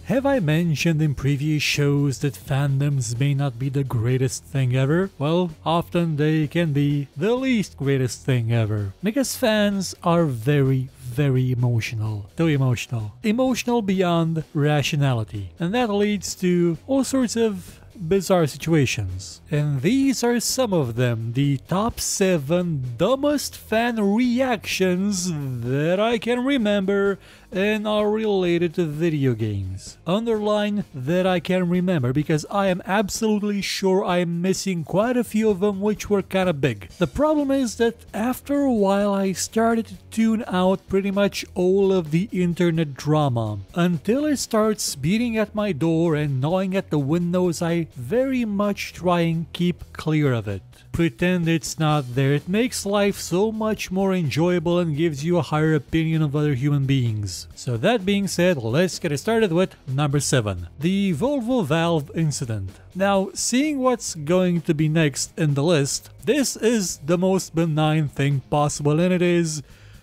Have I mentioned in previous shows that fandoms may not be the greatest thing ever? Well, often they can be the least greatest thing ever. Because fans are very emotional. Too emotional. Emotional beyond rationality. And that leads to all sorts of bizarre situations. And these are some of them, the top 7 dumbest fan reactions that I can remember and are related to video games. Underline that I can remember because I am absolutely sure I'm missing quite a few of them which were kinda big. The problem is that after a while I started to tune out pretty much all of the internet drama. Until it starts beating at my door and gnawing at the windows, I very much try and keep clear of it. Pretend it's not there. It makes life so much more enjoyable and gives you a higher opinion of other human beings. So that being said, let's get started with number 7. The Volvo Valve incident. Now, seeing what's going to be next in the list, this is the most benign thing possible and it is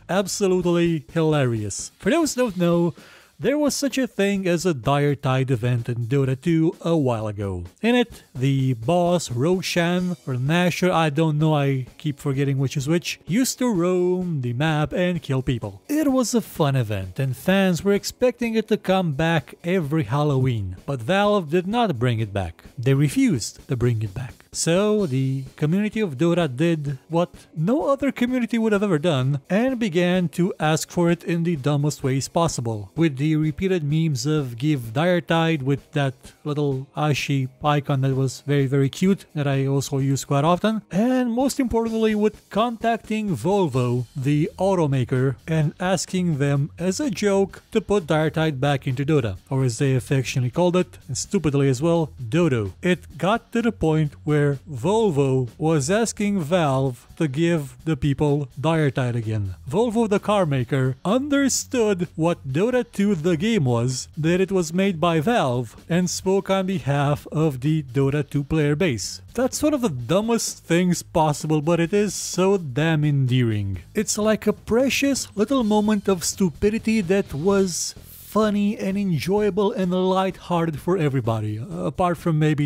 absolutely hilarious. For those who don't know, there was such a thing as a Dire Tide event in Dota 2 a while ago. In it, the boss, Roshan, or Nasher, I don't know, I keep forgetting which is which, used to roam the map and kill people. It was a fun event and fans were expecting it to come back every Halloween, but Valve did not bring it back. They refused to bring it back. So the community of Dota did what no other community would have ever done and began to ask for it in the dumbest ways possible, with the repeated memes of give Dire Tide with that little Ashi icon that was very cute that I also use quite often, and most importantly with contacting Volvo, the automaker, and asking them as a joke to put Dire Tide back into Dota, or as they affectionately called it, and stupidly as well, Dodo. It got to the point where Volvo was asking Valve to give the people Dire Tide again. Volvo, the car maker, understood what Dota 2 the game was, that it was made by Valve, and spoke on behalf of the Dota 2 player base. That's one of the dumbest things possible, but it is so damn endearing. It's like a precious little moment of stupidity that was funny and enjoyable and light-hearted for everybody, apart from maybe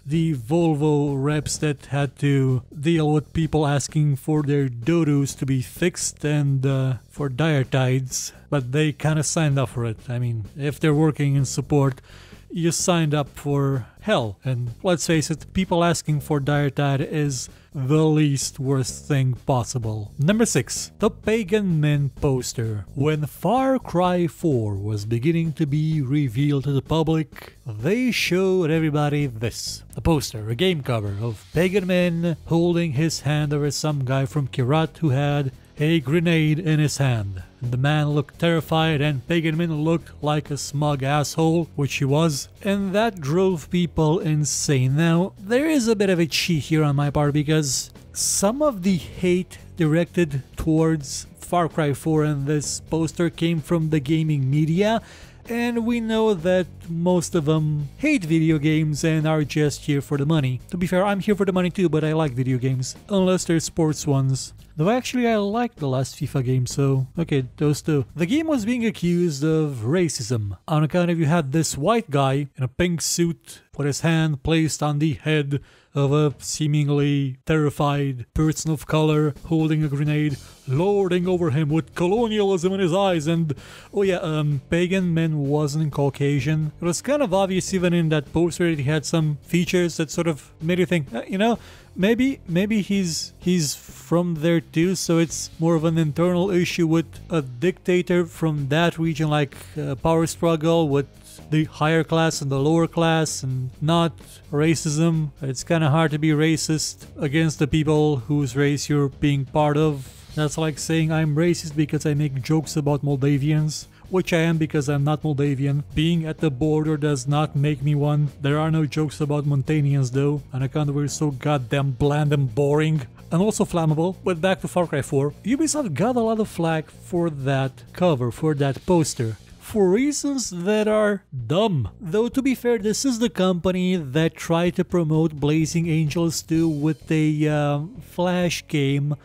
the Volvo reps that had to deal with people asking for their dodos to be fixed and for Dire Tides, but they kind of signed up for it. I mean, if they're working in support, you signed up for hell. And let's face it, people asking for Dire Tide is the least worst thing possible. Number 6. The Pagan Men poster. When Far Cry 4 was beginning to be revealed to the public, they showed everybody this. A poster, a game cover of Pagan Men holding his hand over some guy from Kirat who had a grenade in his hand. The man looked terrified and Pagan Man looked like a smug asshole, which he was, and that drove people insane. Now, there is a bit of a cheat here on my part because some of the hate directed towards Far Cry 4 and this poster came from the gaming media, and we know that most of them hate video games and are just here for the money. To be fair, I'm here for the money too, but I like video games, unless they're sports ones. Though actually I liked the last FIFA game, so okay, those two. The game was being accused of racism on account of you had this white guy in a pink suit with his hand placed on the head of a seemingly terrified person of color holding a grenade, lording over him with colonialism in his eyes, and oh yeah, Pagan Man wasn't Caucasian. It was kind of obvious even in that poster that he had some features that sort of made you think, you know, maybe he's from there too, so it's more of an internal issue with a dictator from that region, like power struggle with the higher class and the lower class, and not racism. It's kind of hard to be racist against the people whose race you're being part of. That's like saying I'm racist because I make jokes about Moldavians, which I am because I'm not Moldavian. Being at the border does not make me one. There are no jokes about Montanians though, on account of we're so goddamn bland and boring. And also flammable. But back to Far Cry 4, Ubisoft got a lot of flack for that cover, for that poster, for reasons that are dumb. Though to be fair, this is the company that tried to promote Blazing Angels 2 with a Flash game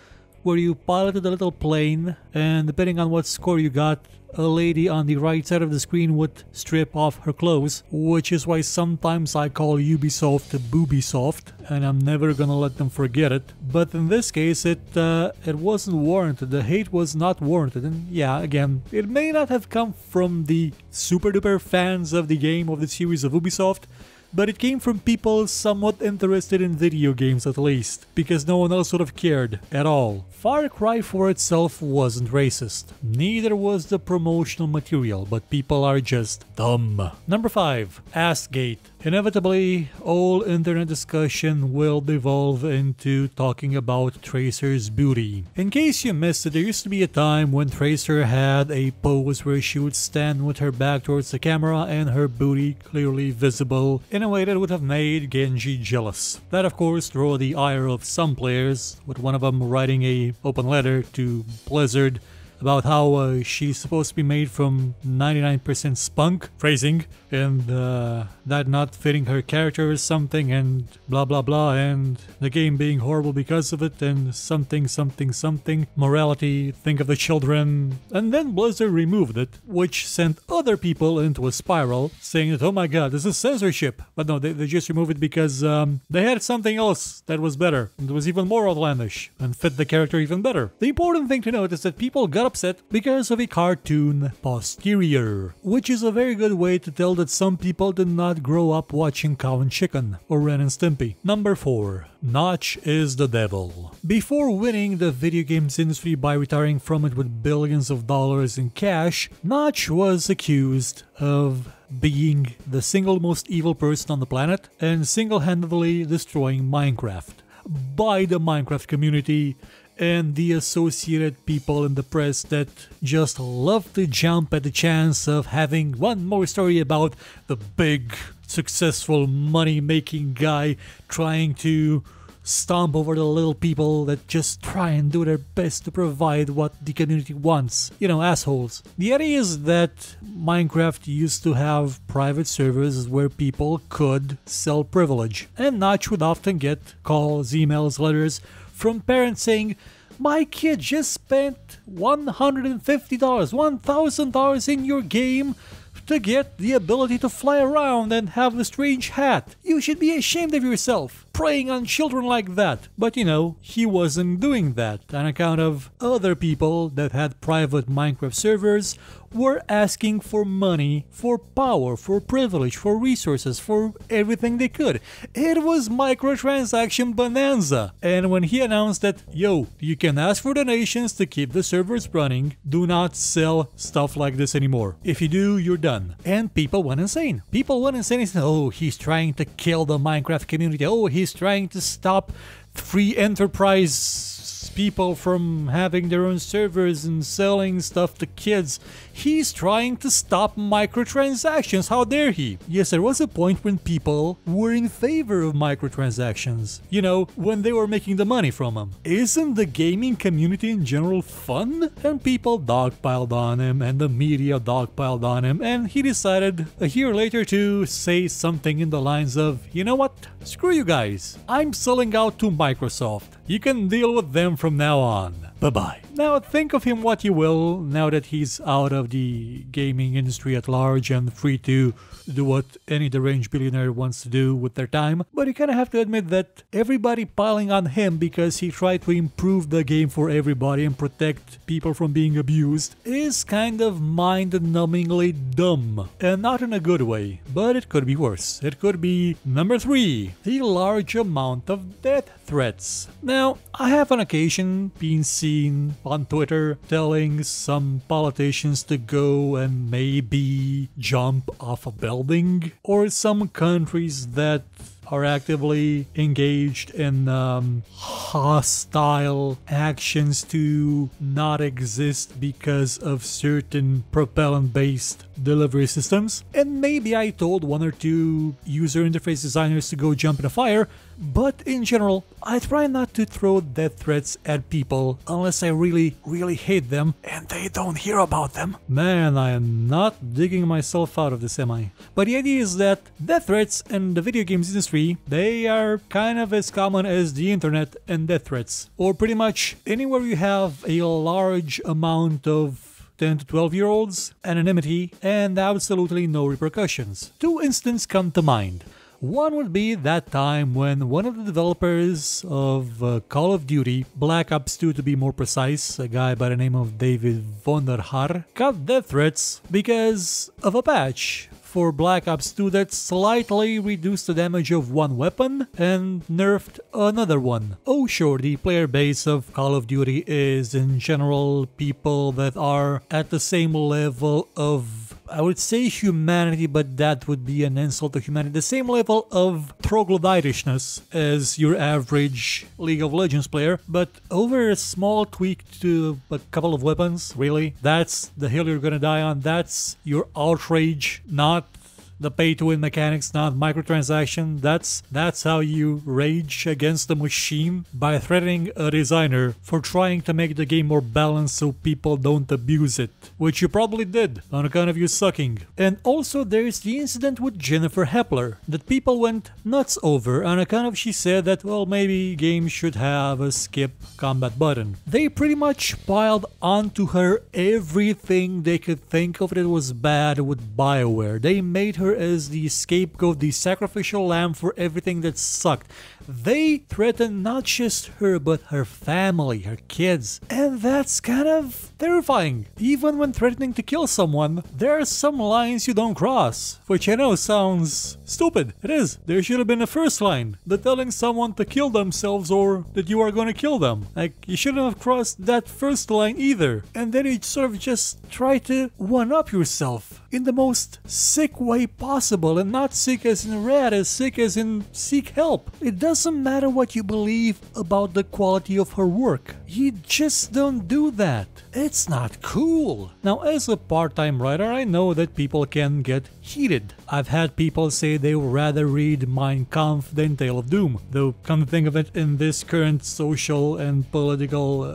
where you piloted a little plane, and depending on what score you got, a lady on the right side of the screen would strip off her clothes, which is why sometimes I call Ubisoft Boobisoft, and I'm never gonna let them forget it. But in this case, it wasn't warranted. The hate was not warranted, and yeah, again, it may not have come from the super duper fans of the game, of the series of Ubisoft, but it came from people somewhat interested in video games at least, because no one else would have cared at all. Far Cry 4 itself wasn't racist, neither was the promotional material, but people are just dumb. Number 5. Assgate. Inevitably, all internet discussion will devolve into talking about Tracer's booty. In case you missed it, there used to be a time when Tracer had a pose where she would stand with her back towards the camera and her booty clearly visible in a way that would have made Genji jealous. That of course drew the ire of some players, with one of them writing a open letter to Blizzard about how she's supposed to be made from 99% spunk, phrasing, and that not fitting her character or something, and blah blah blah, and the game being horrible because of it, and something something something, morality, think of the children. And then Blizzard removed it, which sent other people into a spiral, saying that, oh my god, this is censorship. But no, they just removed it because they had something else that was better, and was even more outlandish, and fit the character even better. The important thing to note is that people got upset because of a cartoon posterior, which is a very good way to tell that some people did not grow up watching Cow and Chicken or Ren and Stimpy. Number 4. Notch is the devil. Before winning the video games industry by retiring from it with billions of dollars in cash, Notch was accused of being the single most evil person on the planet and single-handedly destroying Minecraft by the Minecraft community and the associated people in the press that just love to jump at the chance of having one more story about the big, successful, money-making guy trying to stomp over the little people that just try and do their best to provide what the community wants. You know, assholes. The idea is that Minecraft used to have private servers where people could sell privilege, and Notch would often get calls, emails, letters from parents saying, my kid just spent $150, $1,000 in your game to get the ability to fly around and have a strange hat. You should be ashamed of yourself, preying on children like that. But you know, he wasn't doing that on account of other people that had private Minecraft servers were asking for money, for power, for privilege, for resources, for everything they could. It was microtransaction bonanza. And when he announced that, yo, you can ask for donations to keep the servers running, do not sell stuff like this anymore. If you do, you're done. And people went insane. People went insane and said, oh, he's trying to kill the Minecraft community. Oh, he's trying to stop free enterprise people from having their own servers and selling stuff to kids. He's trying to stop microtransactions. How dare he? Yes, there was a point when people were in favor of microtransactions. You know, when they were making the money from them. Isn't the gaming community in general fun? And people dogpiled on him, and the media dogpiled on him, and he decided a year later to say something in the lines of, you know what? Screw you guys. I'm selling out to Microsoft. You can deal with them from now on. Bye-bye. Now think of him what you will, now that he's out of the gaming industry at large and free to do what any deranged billionaire wants to do with their time. But you kind of have to admit that everybody piling on him because he tried to improve the game for everybody and protect people from being abused is kind of mind-numbingly dumb. And not in a good way, but it could be worse. It could be number 3, the large amount of death threats. Now, I have on occasion been seen on Twitter telling some politicians to go and maybe jump off a building, or some countries that are actively engaged in hostile actions to not exist because of certain propellant-based delivery systems. And maybe I told 1 or 2 user interface designers to go jump in a fire, But in general, I try not to throw death threats at people unless I really, really hate them and they don't hear about them. Man, I am not digging myself out of this, am I? But the idea is that death threats in the video games industry, they are kind of as common as the internet and death threats. Or pretty much anywhere you have a large amount of 10 to 12-year-olds, anonymity, and absolutely no repercussions. Two instances come to mind. One would be that time when one of the developers of Call of Duty, Black Ops 2 to be more precise, a guy by the name of David Vonderhaar, got death threats because of a patch for Black Ops 2 that slightly reduced the damage of one weapon and nerfed another one. Oh sure, the player base of Call of Duty is in general people that are at the same level of, I would say humanity, but that would be an insult to humanity, the same level of troglodytishness as your average League of Legends player, but over a small tweak to a couple of weapons, really? That's the hill you're gonna die on, that's your outrage, not the pay-to-win mechanics, not microtransaction. That's how you rage against the machine, by threatening a designer for trying to make the game more balanced so people don't abuse it, which you probably did on account of you sucking. And also there's the incident with Jennifer Hepler that people went nuts over on account of she said that, well, maybe games should have a skip combat button. They pretty much piled onto her everything they could think of that was bad with BioWare. They made her as the scapegoat, the sacrificial lamb for everything that sucked. They threatened not just her, but her family, her kids. And that's kind of terrifying. Even when threatening to kill someone, there are some lines you don't cross. Which I know sounds stupid. It is. There should have been a first line. The telling someone to kill themselves or that you are going to kill them. Like, you shouldn't have crossed that first line either. And then you sort of just try to one-up yourself in the most sick way possible. And not sick as in red, as sick as in seek help. It doesn't matter what you believe about the quality of her work. You just don't do that. It's not cool. Now, as a part-time writer, I know that people can get heated. I've had people say they would rather read Mein Kampf than Tale of Doom. Though, come to think of it, in this current social and political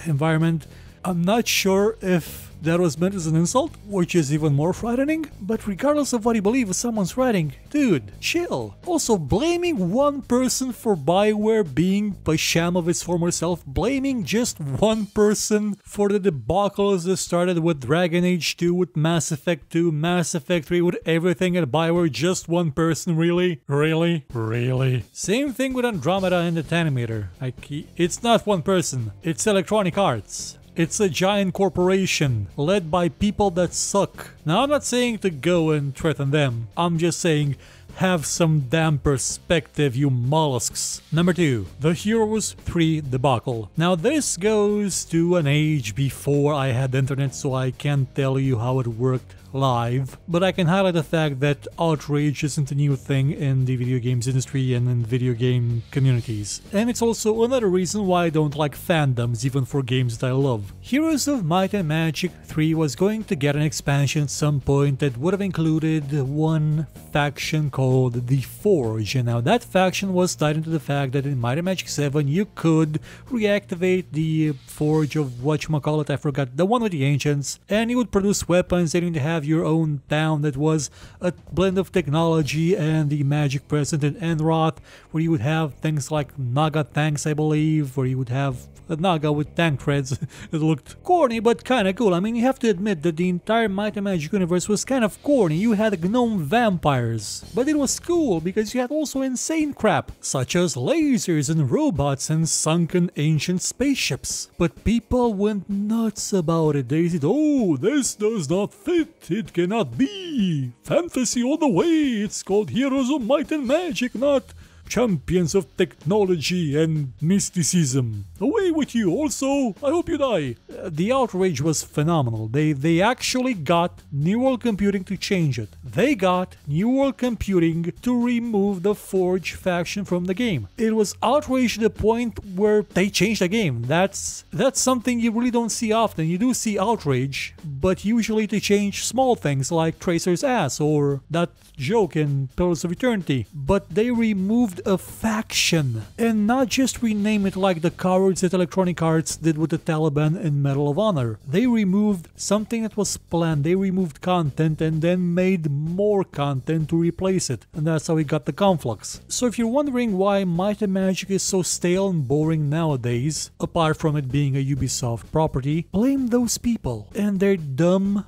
environment, I'm not sure if that was meant as an insult, which is even more frightening, but regardless of what you believe of someone's writing, dude, chill. Also, blaming one person for BioWare being a sham of its former self, blaming just one person for the debacles that started with Dragon Age 2, with Mass Effect 2, Mass Effect 3, with everything at BioWare, just one person, really? Really? Really? Same thing with Andromeda and the Tanimator. Like, it's not one person, it's Electronic Arts. It's a giant corporation led by people that suck. Now, I'm not saying to go and threaten them. I'm just saying have some damn perspective, you mollusks. Number 2, the Heroes 3 debacle. Now, this goes to an age before I had the internet, so I can't tell you how it worked live, but I can highlight the fact that outrage isn't a new thing in the video games industry and in video game communities. And it's also another reason why I don't like fandoms, even for games that I love. Heroes of Might and Magic 3 was going to get an expansion at some point that would have included one faction called the Forge, and now that faction was tied into the fact that in Might and Magic 7 you could reactivate the Forge of whatchamacallit, I forgot, the one with the ancients, and you would produce weapons and you'd have your own town that was a blend of technology and the magic present in Enroth, where you would have things like Naga tanks, I believe, where you would have a Naga with tank treads. It looked corny, but kinda cool. I mean, you have to admit that the entire Might and Magic universe was kind of corny. You had gnome vampires, but it was cool because you had also insane crap, such as lasers and robots and sunken ancient spaceships. But people went nuts about it. They said, oh, this does not fit. It cannot be. Fantasy all the way. It's called Heroes of Might and Magic, not champions of technology and mysticism. Away with you. Also, I hope you die. The outrage was phenomenal. They actually got New World Computing to change it. They got New World Computing to remove the Forge faction from the game. It was outrage to the point where they changed the game. That's something you really don't see often. You do see outrage, but usually to change small things like Tracer's ass or that joke in Pillars of Eternity. But they removed removed a faction, and not just rename it like the cowards that Electronic Arts did with the Taliban in Medal of Honor. They removed something that was planned. They removed content and then made more content to replace it, and that's how we got the conflux. So if you're wondering why Might and Magic is so stale and boring nowadays, apart from it being a Ubisoft property, blame those people and their dumb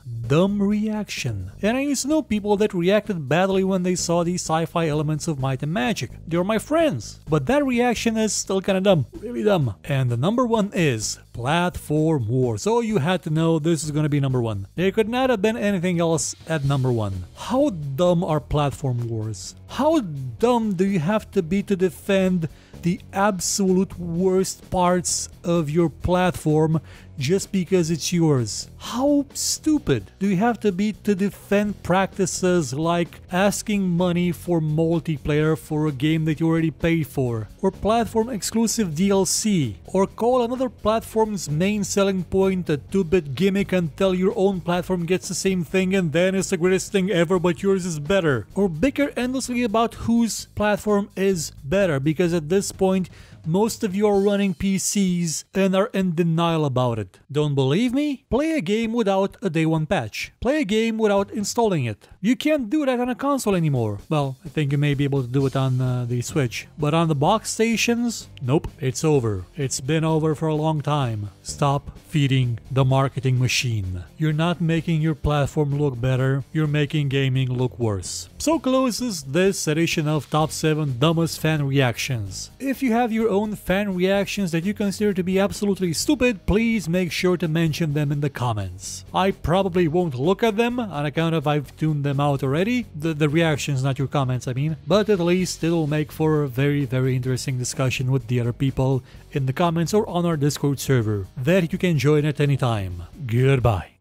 reaction. And I used to know people that reacted badly when they saw the sci-fi elements of Might and Magic. They were my friends, but that reaction is still kinda dumb, really dumb. And the number one is Platform Wars. So you had to know this is gonna be number one. There could not have been anything else at number one. How dumb are Platform Wars? How dumb do you have to be to defend the absolute worst parts of your platform just because it's yours? How stupid do you have to be to defend practices like asking money for multiplayer for a game that you already paid for, or platform exclusive DLC, or call another platform's main selling point a 2-bit gimmick until your own platform gets the same thing and then it's the greatest thing ever but yours is better, or bicker endlessly about whose platform is better, because at this point most of you are running PCs and are in denial about it. Don't believe me? Play a game without a day one patch. Play a game without installing it. You can't do that on a console anymore. Well, I think you may be able to do it on the Switch. But on the box stations, nope, it's over. It's been over for a long time. Stop feeding the marketing machine. You're not making your platform look better, you're making gaming look worse. So closes this edition of Top 7 Dumbest Fan Reactions. If you have your own fan reactions that you consider to be absolutely stupid, please make sure to mention them in the comments. I probably won't look at them on account of I've tuned them out already. The reactions, not your comments, I mean. But at least it'll make for a very interesting discussion with the other people in the comments or on our Discord server that you can join at any time. Goodbye.